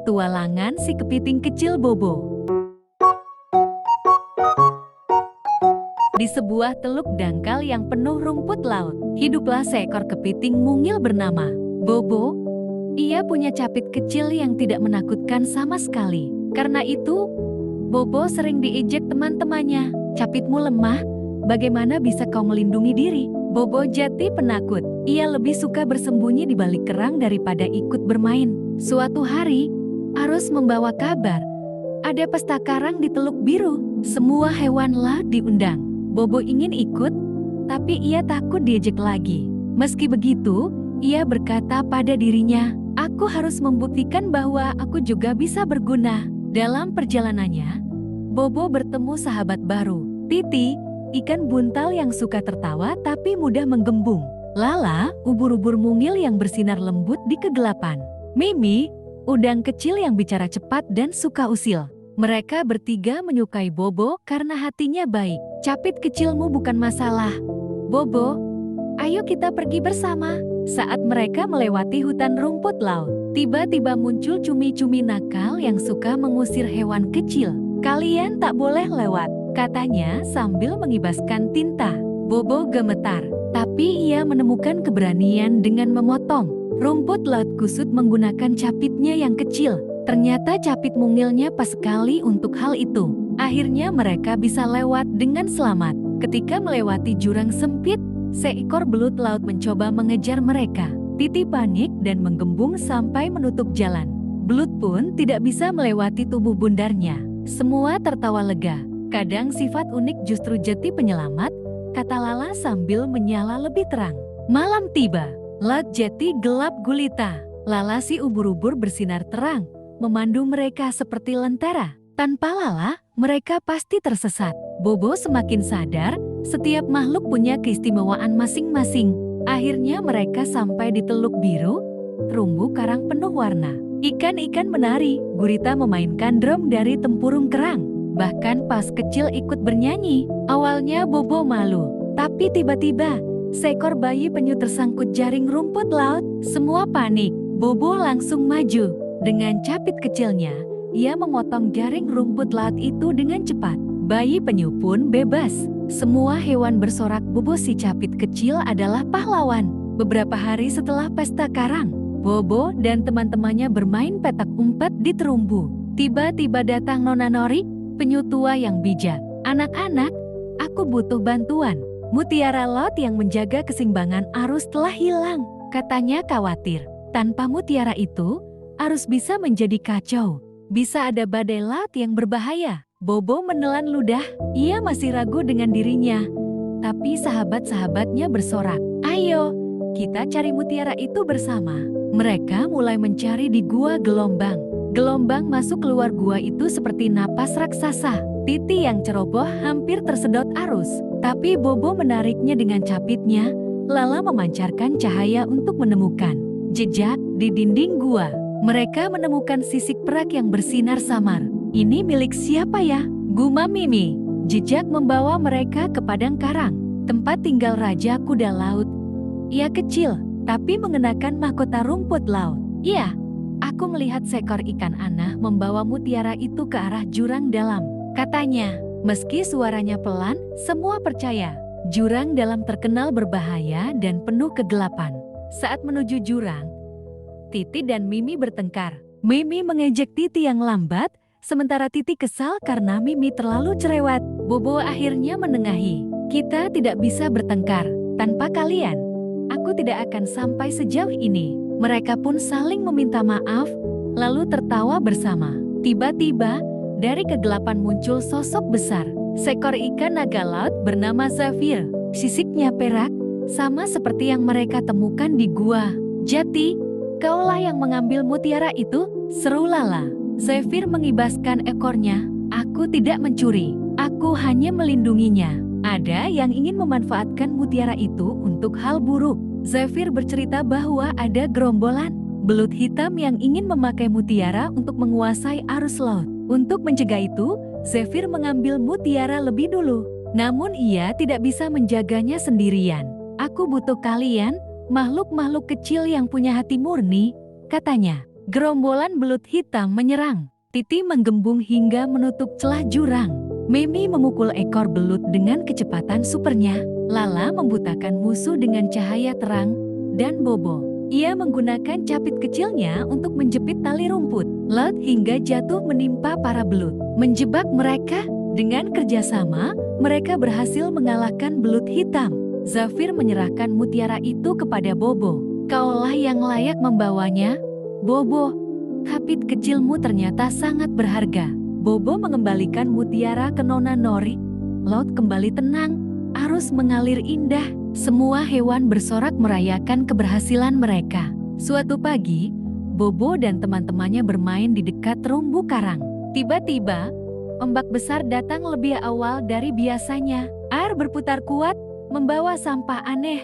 Petualangan si kepiting kecil Bobo. Di sebuah teluk dangkal yang penuh rumput laut, hiduplah seekor kepiting mungil bernama Bobo. Ia punya capit kecil yang tidak menakutkan sama sekali. Karena itu, Bobo sering diejek teman-temannya. "Capitmu lemah, bagaimana bisa kau melindungi diri?" Bobo jati penakut. Ia lebih suka bersembunyi di balik kerang daripada ikut bermain. Suatu hari, arus membawa kabar. Ada pesta karang di Teluk Biru. Semua hewan laut diundang. Bobo ingin ikut, tapi ia takut diejek lagi. Meski begitu, ia berkata pada dirinya, "Aku harus membuktikan bahwa aku juga bisa berguna." Dalam perjalanannya, Bobo bertemu sahabat baru, Titi, ikan buntal yang suka tertawa tapi mudah menggembung. Lala, ubur-ubur mungil yang bersinar lembut di kegelapan. Mimi, udang kecil yang bicara cepat dan suka usil. Mereka bertiga menyukai Bobo karena hatinya baik. "Capit kecilmu bukan masalah, Bobo. Ayo kita pergi bersama." Saat mereka melewati hutan rumput laut, tiba-tiba muncul cumi-cumi nakal yang suka mengusir hewan kecil. "Kalian tak boleh lewat," katanya sambil mengibaskan tinta. Bobo gemetar, tapi ia menemukan keberanian dengan memotong rumput laut kusut menggunakan capitnya yang kecil. Ternyata capit mungilnya pas sekali untuk hal itu. Akhirnya mereka bisa lewat dengan selamat. Ketika melewati jurang sempit, seekor belut laut mencoba mengejar mereka. Titi panik dan menggembung sampai menutup jalan. Belut pun tidak bisa melewati tubuh bundarnya. Semua tertawa lega. "Kadang sifat unik justru jati penyelamat," kata Lala sambil menyala lebih terang. Malam tiba. Laut jati gelap gulita. Lala si ubur-ubur bersinar terang, memandu mereka seperti lentera. Tanpa Lala, mereka pasti tersesat. Bobo semakin sadar, setiap makhluk punya keistimewaan masing-masing. Akhirnya mereka sampai di Teluk Biru, terumbu karang penuh warna. Ikan-ikan menari, gurita memainkan drum dari tempurung kerang. Bahkan pas kecil ikut bernyanyi. Awalnya Bobo malu, tapi tiba-tiba seekor bayi penyu tersangkut jaring rumput laut. Semua panik. Bobo langsung maju. Dengan capit kecilnya, ia memotong jaring rumput laut itu dengan cepat. Bayi penyu pun bebas. Semua hewan bersorak, Bobo si capit kecil adalah pahlawan. Beberapa hari setelah pesta karang, Bobo dan teman-temannya bermain petak umpet di terumbu. Tiba-tiba datang Nona Nori, penyu tua yang bijak. "Anak-anak, aku butuh bantuan. Mutiara laut yang menjaga keseimbangan arus telah hilang," katanya khawatir. "Tanpa mutiara itu, arus bisa menjadi kacau. Bisa ada badai laut yang berbahaya." Bobo menelan ludah. Ia masih ragu dengan dirinya. Tapi sahabat-sahabatnya bersorak, "Ayo, kita cari mutiara itu bersama." Mereka mulai mencari di gua gelombang. Gelombang masuk keluar gua itu seperti napas raksasa. Titi yang ceroboh hampir tersedot arus. Tapi Bobo menariknya dengan capitnya. Lala memancarkan cahaya untuk menemukan jejak di dinding gua. Mereka menemukan sisik perak yang bersinar samar. "Ini milik siapa ya?" gumam Mimi. Jejak membawa mereka ke padang karang, tempat tinggal Raja Kuda Laut. Ia kecil, tapi mengenakan mahkota rumput laut. "Iya, aku melihat seekor ikan anah membawa mutiara itu ke arah jurang dalam," katanya. Meski suaranya pelan, semua percaya. Jurang dalam terkenal berbahaya dan penuh kegelapan. Saat menuju jurang, Titi dan Mimi bertengkar. Mimi mengejek Titi yang lambat, sementara Titi kesal karena Mimi terlalu cerewet. Bobo akhirnya menengahi. "Kita tidak bisa bertengkar. Tanpa kalian, aku tidak akan sampai sejauh ini." Mereka pun saling meminta maaf, lalu tertawa bersama. Tiba-tiba, dari kegelapan muncul sosok besar. Seekor ikan naga laut bernama Zafir. Sisiknya perak, sama seperti yang mereka temukan di gua. "Jati, kaulah yang mengambil mutiara itu?" seru Lala. Zafir mengibaskan ekornya. "Aku tidak mencuri, aku hanya melindunginya. Ada yang ingin memanfaatkan mutiara itu untuk hal buruk." Zafir bercerita bahwa ada gerombolan belut hitam yang ingin memakai mutiara untuk menguasai arus laut. Untuk mencegah itu, Zafir mengambil mutiara lebih dulu. Namun ia tidak bisa menjaganya sendirian. "Aku butuh kalian, makhluk-makhluk kecil yang punya hati murni," katanya. Gerombolan belut hitam menyerang. Titi menggembung hingga menutup celah jurang. Mimi memukul ekor belut dengan kecepatan supernya. Lala membutakan musuh dengan cahaya terang. Dan Bobo, ia menggunakan capit kecilnya untuk menjepit tali rumput laut hingga jatuh menimpa para belut. Menjebak mereka, dengan kerjasama, mereka berhasil mengalahkan belut hitam. Zafir menyerahkan mutiara itu kepada Bobo. Kaulah yang layak membawanya, Bobo. Kapit kecilmu ternyata sangat berharga. Bobo mengembalikan mutiara ke Nona Nori. Laut kembali tenang, arus mengalir indah. Semua hewan bersorak merayakan keberhasilan mereka. Suatu pagi, Bobo dan teman-temannya bermain di dekat terumbu karang. Tiba-tiba, ombak besar datang lebih awal dari biasanya. Air berputar kuat, membawa sampah aneh,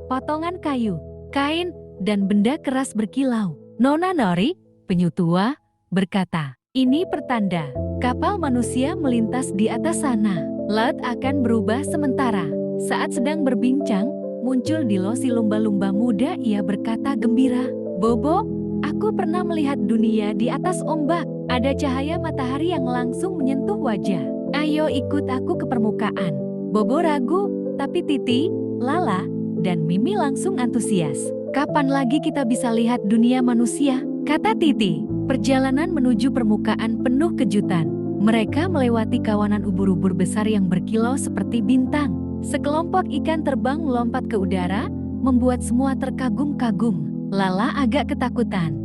potongan kayu, kain, dan benda keras berkilau. Nona Nori, penyu tua, berkata, "Ini pertanda kapal manusia melintas di atas sana. Laut akan berubah sementara." Saat sedang berbincang, muncul Dilo si lumba-lumba muda. Ia berkata gembira, "Bobo, aku pernah melihat dunia di atas ombak. Ada cahaya matahari yang langsung menyentuh wajah. Ayo ikut aku ke permukaan." Bobo ragu, tapi Titi, Lala, dan Mimi langsung antusias. "Kapan lagi kita bisa lihat dunia manusia?" kata Titi. Perjalanan menuju permukaan penuh kejutan. Mereka melewati kawanan ubur-ubur besar yang berkilau seperti bintang. Sekelompok ikan terbang melompat ke udara, membuat semua terkagum-kagum. Lala agak ketakutan,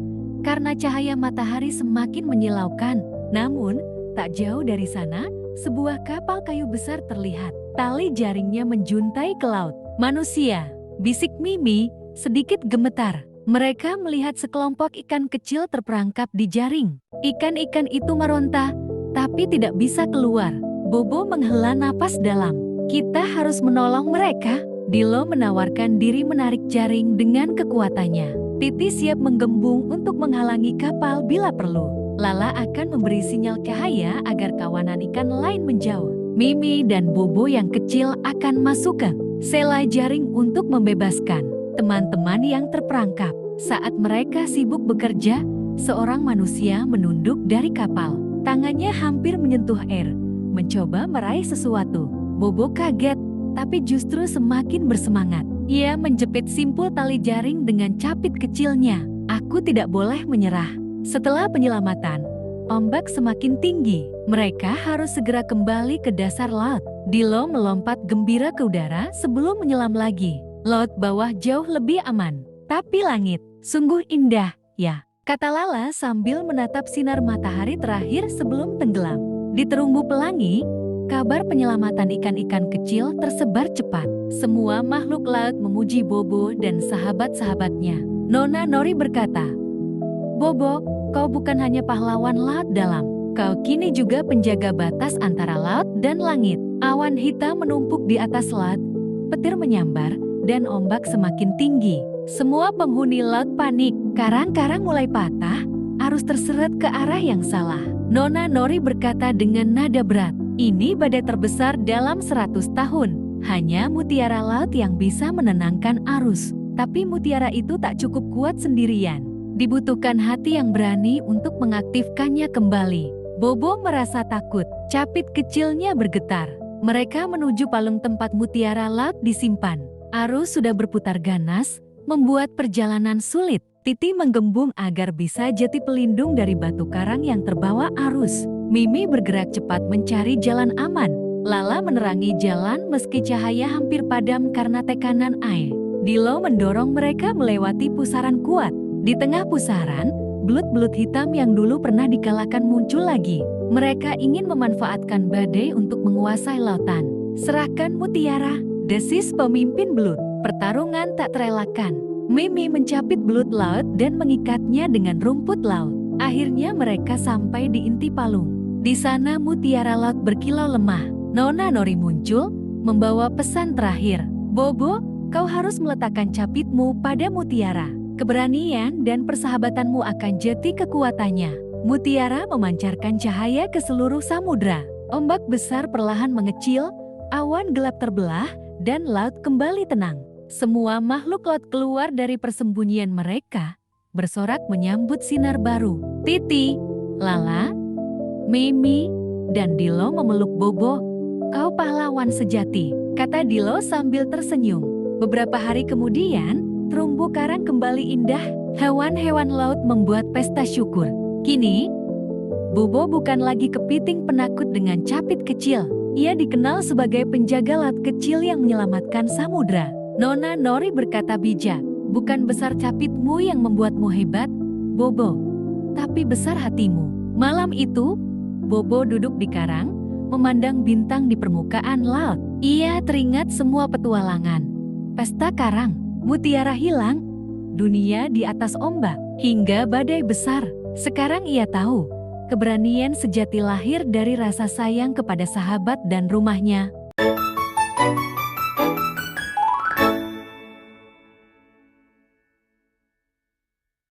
karena cahaya matahari semakin menyilaukan. Namun, tak jauh dari sana, sebuah kapal kayu besar terlihat. Tali jaringnya menjuntai ke laut. "Manusia," bisik Mimi, sedikit gemetar. Mereka melihat sekelompok ikan kecil terperangkap di jaring. Ikan-ikan itu meronta, tapi tidak bisa keluar. Bobo menghela napas dalam. "Kita harus menolong mereka." Dilo menawarkan diri menarik jaring dengan kekuatannya. Titi siap menggembung untuk menghalangi kapal bila perlu. Lala akan memberi sinyal cahaya agar kawanan ikan lain menjauh. Mimi dan Bobo yang kecil akan masuk ke selai jaring untuk membebaskan teman-teman yang terperangkap. Saat mereka sibuk bekerja, seorang manusia menunduk dari kapal. Tangannya hampir menyentuh air, mencoba meraih sesuatu. Bobo kaget, tapi justru semakin bersemangat. Ia menjepit simpul tali jaring dengan capit kecilnya. "Aku tidak boleh menyerah." Setelah penyelamatan, ombak semakin tinggi. Mereka harus segera kembali ke dasar laut. Dilo melompat gembira ke udara sebelum menyelam lagi. Laut bawah jauh lebih aman. "Tapi langit, sungguh indah, ya," kata Lala sambil menatap sinar matahari terakhir sebelum tenggelam. Di terumbu pelangi, kabar penyelamatan ikan-ikan kecil tersebar cepat. Semua makhluk laut memuji Bobo dan sahabat-sahabatnya. Nona Nori berkata, "Bobo, kau bukan hanya pahlawan laut dalam. Kau kini juga penjaga batas antara laut dan langit." Awan hitam menumpuk di atas laut, petir menyambar, dan ombak semakin tinggi. Semua penghuni laut panik. Karang-karang mulai patah, arus terseret ke arah yang salah. Nona Nori berkata dengan nada berat, "Ini badai terbesar dalam 100 tahun. Hanya mutiara laut yang bisa menenangkan arus. Tapi mutiara itu tak cukup kuat sendirian. Dibutuhkan hati yang berani untuk mengaktifkannya kembali." Bobo merasa takut. Capit kecilnya bergetar. Mereka menuju palung tempat mutiara laut disimpan. Arus sudah berputar ganas, membuat perjalanan sulit. Titi menggembung agar bisa jati pelindung dari batu karang yang terbawa arus. Mimi bergerak cepat mencari jalan aman. Lala menerangi jalan meski cahaya hampir padam karena tekanan air. Dilo mendorong mereka melewati pusaran kuat. Di tengah pusaran, belut-belut hitam yang dulu pernah dikalahkan muncul lagi. Mereka ingin memanfaatkan badai untuk menguasai lautan. "Serahkan mutiara," desis pemimpin belut. Pertarungan tak terelakkan. Mimi mencapit belut laut dan mengikatnya dengan rumput laut. Akhirnya mereka sampai di inti palung. Di sana mutiara laut berkilau lemah. Nona Nori muncul, membawa pesan terakhir. "Bobo, kau harus meletakkan capitmu pada mutiara. Keberanian dan persahabatanmu akan jati kekuatannya." Mutiara memancarkan cahaya ke seluruh samudra. Ombak besar perlahan mengecil, awan gelap terbelah, dan laut kembali tenang. Semua makhluk laut keluar dari persembunyian mereka. bersorak menyambut sinar baru. Titi, Lala, Mimi, dan Dilo memeluk Bobo. "Kau pahlawan sejati," kata Dilo sambil tersenyum. Beberapa hari kemudian, terumbu karang kembali indah. Hewan-hewan laut membuat pesta syukur. Kini, Bobo bukan lagi kepiting penakut dengan capit kecil. Ia dikenal sebagai penjaga laut kecil yang menyelamatkan samudra. Nona Nori berkata bijak, "Bukan besar capitmu yang membuatmu hebat, Bobo, tapi besar hatimu." Malam itu, Bobo duduk di karang, memandang bintang di permukaan laut. Ia teringat semua petualangan. Pesta karang, mutiara hilang, dunia di atas ombak, hingga badai besar. Sekarang ia tahu, keberanian sejati lahir dari rasa sayang kepada sahabat dan rumahnya.